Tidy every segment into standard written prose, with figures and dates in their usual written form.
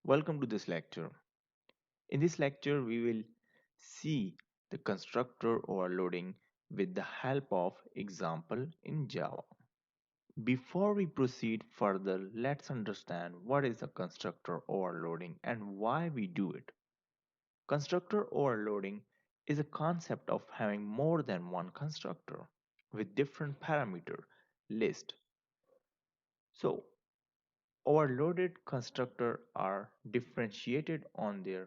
Welcome to this lecture. In this lecture, we will see the constructor overloading with the help of example in Java. Before we proceed further, let's understand what is a constructor overloading and why we do it. Constructor overloading is a concept of having more than one constructor with different parameter list. So, overloaded constructors are differentiated on the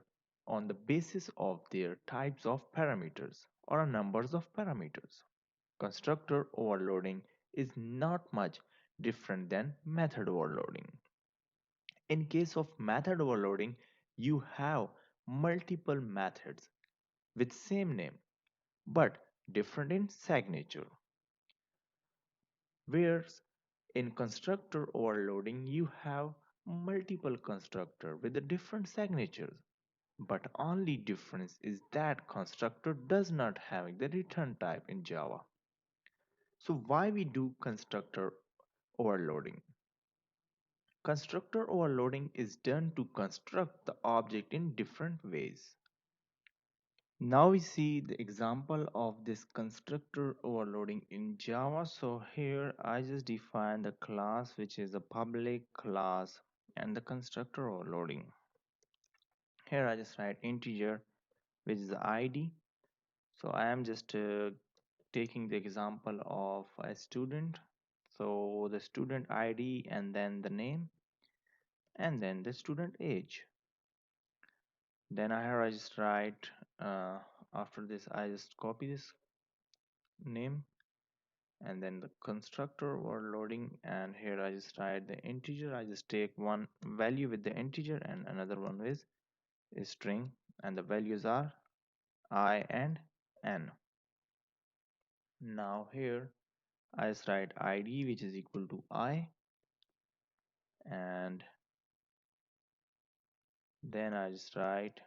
basis of their types of parameters or numbers of parameters. Constructor overloading is not much different than method overloading. In case of method overloading, you have multiple methods with same name but different in signature. Whereas in constructor overloading, you have multiple constructor with the different signatures, but only difference is that constructor does not have the return type in Java. So why we do constructor overloading? Constructor overloading is done to construct the object in different ways. Now we see the example of this constructor overloading in Java. So here I just define the class which is a public class and the constructor overloading. Here I just write integer which is the ID. So I am just taking the example of a student. So the student ID and then the name and then the student age. Then I just write after this I just copy this name and then the constructor overloading, and here I just write the integer. I just take one value with the integer and another one with a string, and the values are I and n. Now here I just write id which is equal to I, and then I just write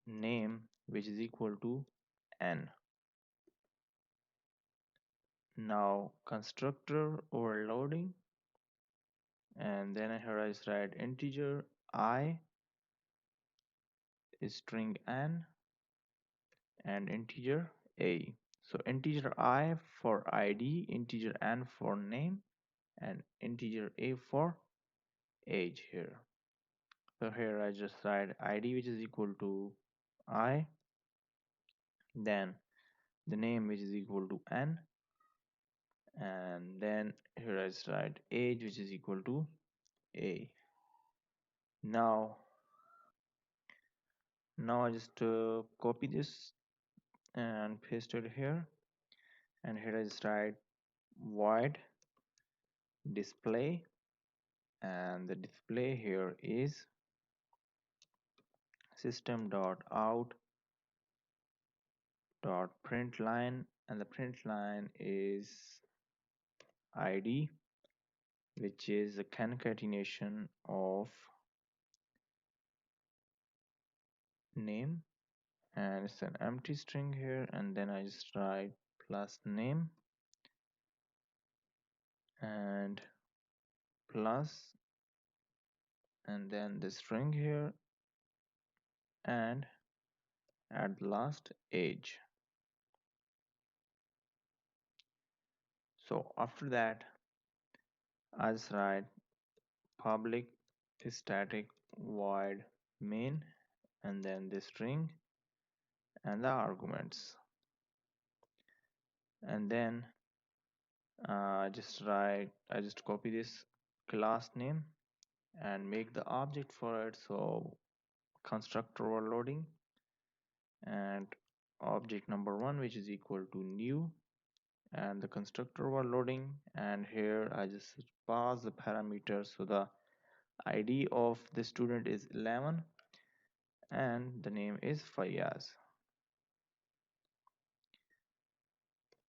name which is equal to n. Now constructor overloading, and then here I just write integer I is string n and integer a. So integer I for ID, integer n for name, and integer a for age here. So here I just write ID which is equal to I, then the name which is equal to n, and then here I just write age which is equal to a. Now, now I just copy this and paste it here, and here I just write void display, and the display here is system.out.println, and the print line is id which is a concatenation of name, and it's an empty string here, and then I just write plus name and plus, and then the string here, and at last age. So after that I just write public static void main, and then the string and the arguments, and then I just copy this class name and make the object for it. So constructor overloading, and object number one which is equal to new, and the constructor overloading, and here I just pass the parameters. So the ID of the student is 11 and the name is Fayaz,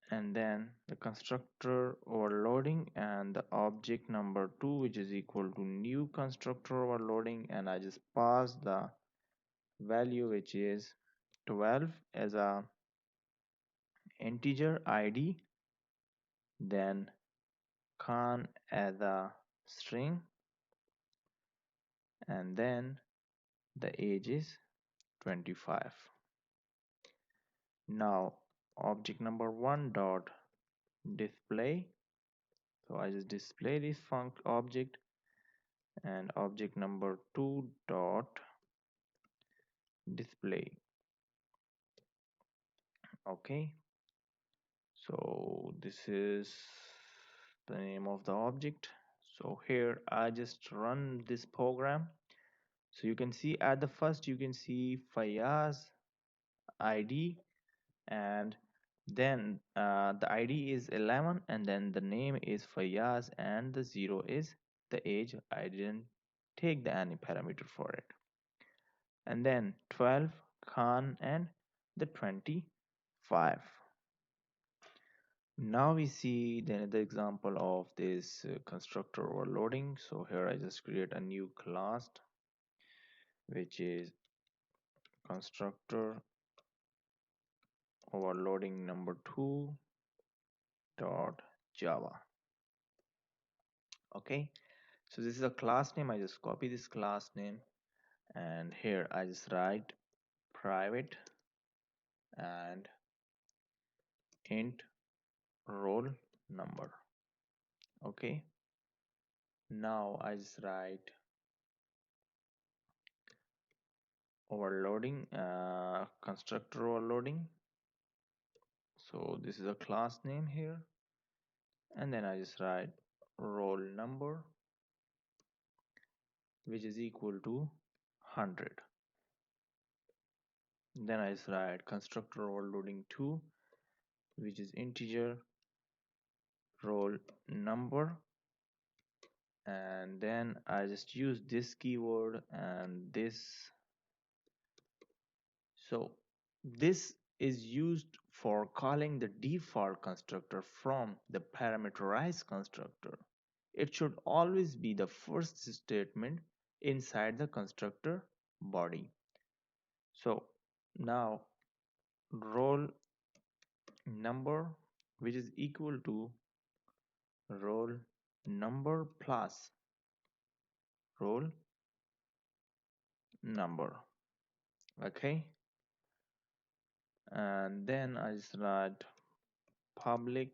and then the constructor overloading and the object number 2 which is equal to new constructor overloading, and I just pass the value which is 12 as a integer ID, then Khan as a string, and then the age is 25. Now object number 1 dot display, so I just display this func object, and object number 2 dot display. Okay, so this is the name of the object. So here I just run this program. So you can see at the first, you can see Fayaz ID, and then the ID is 11, and then the name is Fayaz, and the 0 is the age. I didn't take the any parameter for it. And then 12 Khan, and the 25. Now we see the another example of this constructor overloading. So here I just create a new class which is constructor overloading number 2 dot java. Okay, so this is a class name. I just copy this class name, and here I just write private and int roll number. Okay, now I just write overloading, constructor overloading. So this is a class name here, and then I just write roll number, which is equal to 100. Then I just write constructor overloading 2, which is integer roll number, and then I just use this keyword and this. So this is used for calling the default constructor from the parameterized constructor. It should always be the first statement inside the constructor body. So now roll number, which is equal to roll number plus roll number. Okay, and then I just write public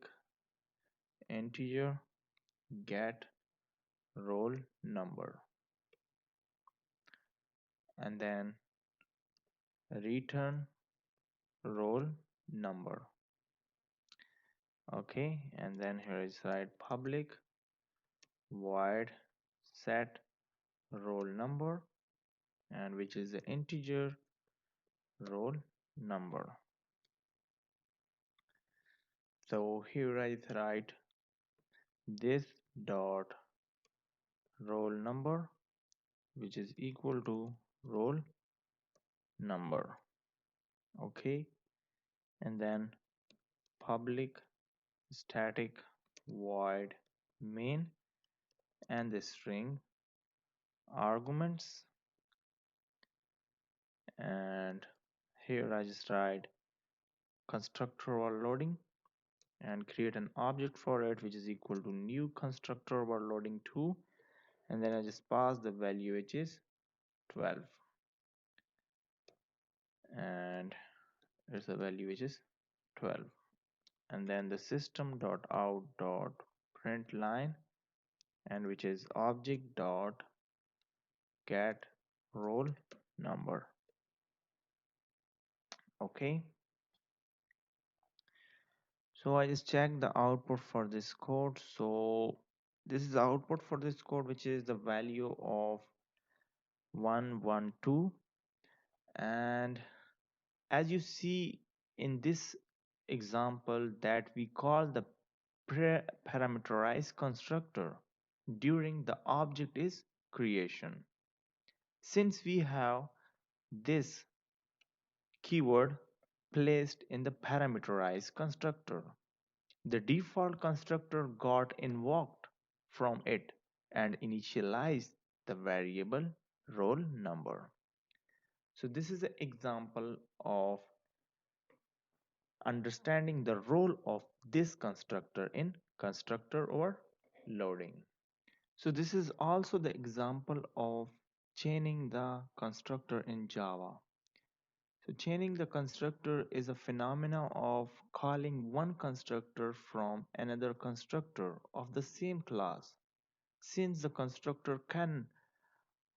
integer get roll number, and then return roll number. Okay, and then here is write public void set roll number, and which is the integer roll number. So here I write this dot roll number, which is equal to roll number. Okay, and then public static void main, and the string arguments, and here I just write constructor overloading and create an object for it, which is equal to new constructor overloading 2, and then I just pass the value, which is 12, and there's a value which is 12, and then the system dot out dot print line, and which is object dot get roll number. Okay, so I just check the output for this code. So this is the output for this code, which is the value of 112, and as you see in this example that we call the parameterized constructor during the object is creation. Since we have this keyword placed in the parameterized constructor, the default constructor got invoked from it and initialized the variable roll number. So this is an example of understanding the role of this constructor in constructor overloading. So this is also the example of Chaining the constructor in Java. So chaining the constructor is a phenomena of calling one constructor from another constructor of the same class. Since the constructor can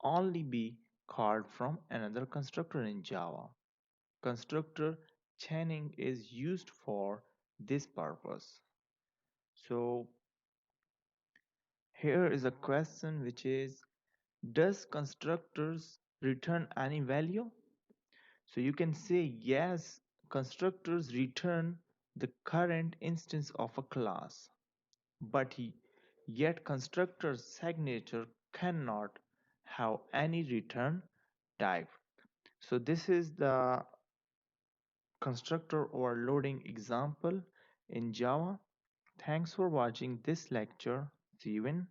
only be called from another constructor in Java, constructor chaining is used for this purpose. So here is a question which is, does constructors return any value? So you can say yes, constructors return the current instance of a class, but yet constructor's signature cannot have any return type. So this is the constructor overloading example in Java. Thanks for watching this lecture. See you in